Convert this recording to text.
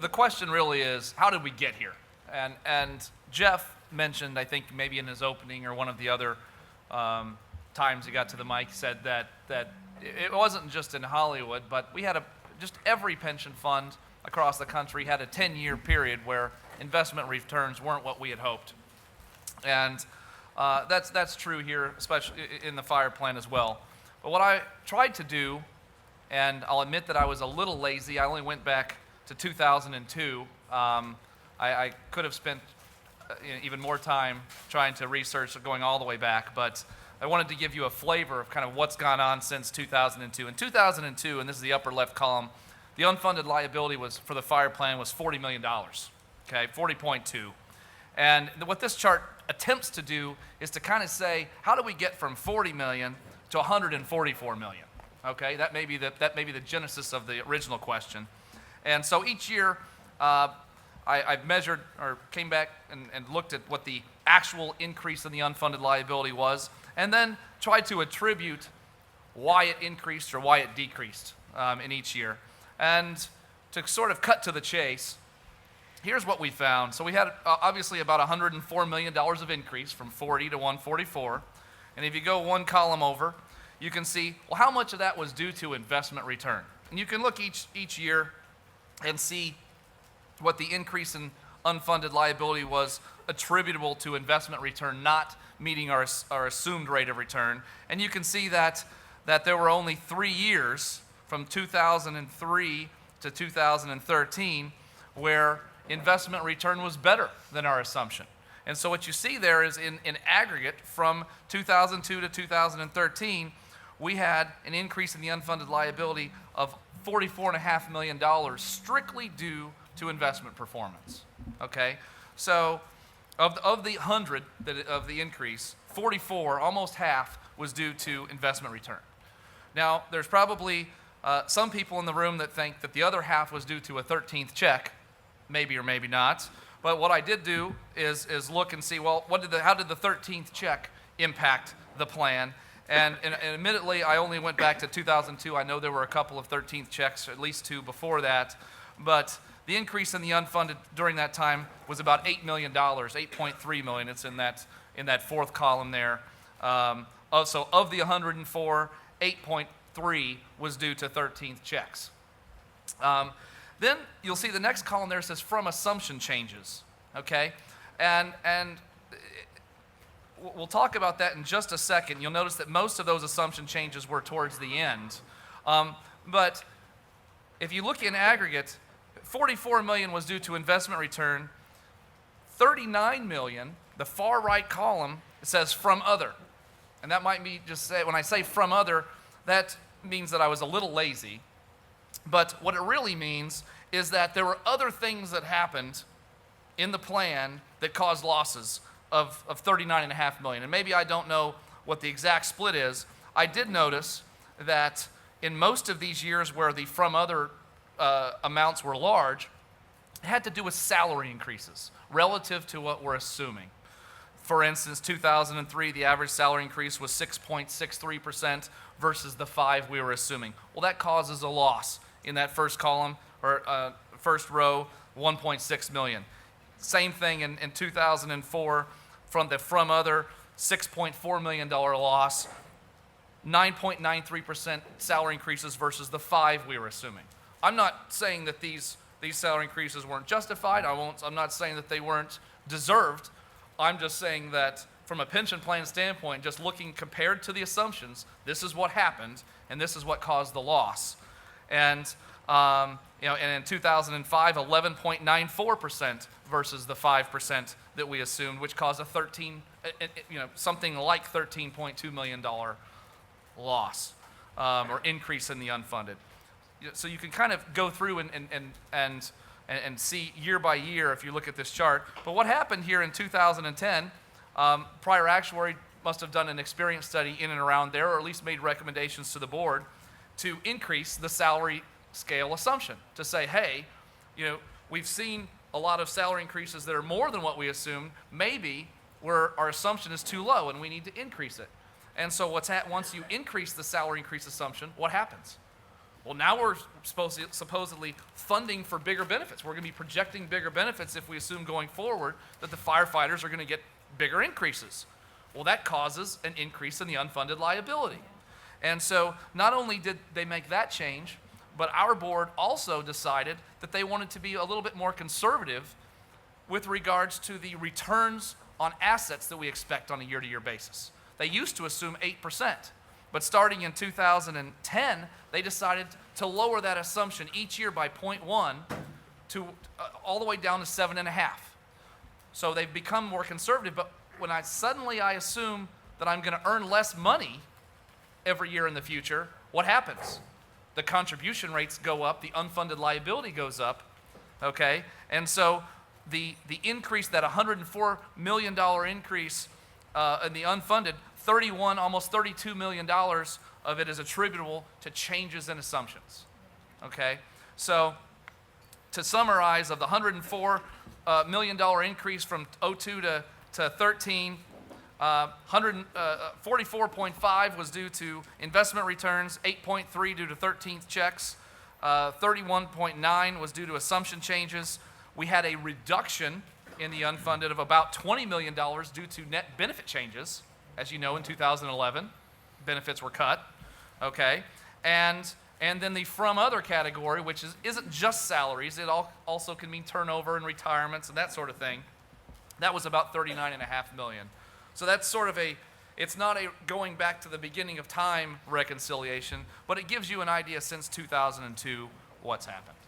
the question really is, how did we get here? And Jeff mentioned, I think maybe in his opening or one of the other times he got to the mic, said that it wasn't just in Hollywood, but we had just every pension fund across the country had a 10-year period where investment returns weren't what we had hoped. And that's true here, especially in the fire plan as well. But what I tried to do, and I'll admit that I was a little lazy, I only went back to 2002. I could have spent even more time trying to research going all the way back, but I wanted to give you a flavor of kind of what's gone on since 2002. In 2002, and this is the upper left column, the unfunded liability for the fire plan was $40 million, okay, 40.2. And what this chart attempts to do is to kind of say, how do we get from 40 million to 144 million? Okay, that may be the genesis of the original question. And so each year, I've measured or came back and looked at what the actual increase in the unfunded liability was, and then tried to attribute why it increased or why it decreased in each year. And to sort of cut to the chase, here's what we found. So we had obviously about $104 million of increase from 40 to 144. And if you go one column over, you can see, well, how much of that was due to investment return? And you can look each year and see what the increase in unfunded liability was attributable to investment return not meeting our assumed rate of return. And you can see that there were only 3 years from 2003 to 2013 where investment return was better than our assumption. And so what you see there is in aggregate from 2002 to 2013, we had an increase in the unfunded liability of $44.5 million strictly due to investment performance. Okay? So of the 100 of the increase, 44, almost half, was due to investment return. Now, there's probably some people in the room that think that the other half was due to a 13th check, maybe or maybe not. But what I did do is look and see, well, how did the 13th check impact the plan? And admittedly, I only went back to 2002. I know there were a couple of 13th checks, at least 2 before that. But the increase in the unfunded during that time was about $8 million, $8.3 million. It's in that fourth column there. So of the 104, 8.3 was due to 13th checks. Then you'll see the next column there says from assumption changes, okay? And we'll talk about that in just a second. You'll notice that most of those assumption changes were towards the end. But if you look in aggregate, 44 million was due to investment return. 39 million, the far right column, it says from other. And that might be just say, when I say from other, that means that I was a little lazy. But what it really means is that there were other things that happened in the plan that caused losses of $39.5 million. And maybe I don't know what the exact split is. I did notice that in most of these years where the from other amounts were large, it had to do with salary increases relative to what we're assuming. For instance, 2003, the average salary increase was 6.63% versus the 5% we were assuming. Well, that causes a loss in that first column, or first row, 1.6 million. Same thing in 2004, from other, $6.4 million loss, 9.93% salary increases versus the 5% we were assuming. I'm not saying that these salary increases weren't justified. I'm not saying that they weren't deserved. I'm just saying that from a pension plan standpoint, just looking compared to the assumptions, this is what happened, and this is what caused the loss. And and in 2005, 11.94% versus the 5% that we assumed, which caused something like $13.2 million loss or increase in the unfunded. So you can kind of go through and see year by year if you look at this chart. But what happened here in 2010, prior actuary must have done an experience study in and around there, or at least made recommendations to the board to increase the salary scale assumption, to say, hey, we've seen a lot of salary increases that are more than what we assumed. Maybe our assumption is too low and we need to increase it. And so once you increase the salary increase assumption, what happens? Well, now we're supposedly funding for bigger benefits. We're going to be projecting bigger benefits if we assume going forward that the firefighters are going to get bigger increases. Well, that causes an increase in the unfunded liability. And so not only did they make that change, but our board also decided that they wanted to be a little bit more conservative with regards to the returns on assets that we expect on a year-to-year basis. They used to assume 8%, but starting in 2010, they decided to lower that assumption each year by 0.1 to all the way down to 7.5. So they've become more conservative, but when I assume that I'm going to earn less money every year in the future, what happens? The contribution rates go up, the unfunded liability goes up, okay? And so the increase, that $104 million increase in the unfunded, almost $32 million of it is attributable to changes in assumptions, okay? So to summarize, of the $104 million increase from 02 to 13, 44.5 was due to investment returns, 8.3 due to 13th checks, 31.9 was due to assumption changes. We had a reduction in the unfunded of about $20 million due to net benefit changes. As you know, in 2011, benefits were cut, okay? And then the from other category, which isn't just salaries, it also can mean turnover and retirements and that sort of thing. That was about $39.5 million. So that's sort of it's not a going back to the beginning of time reconciliation, but it gives you an idea since 2002 what's happened.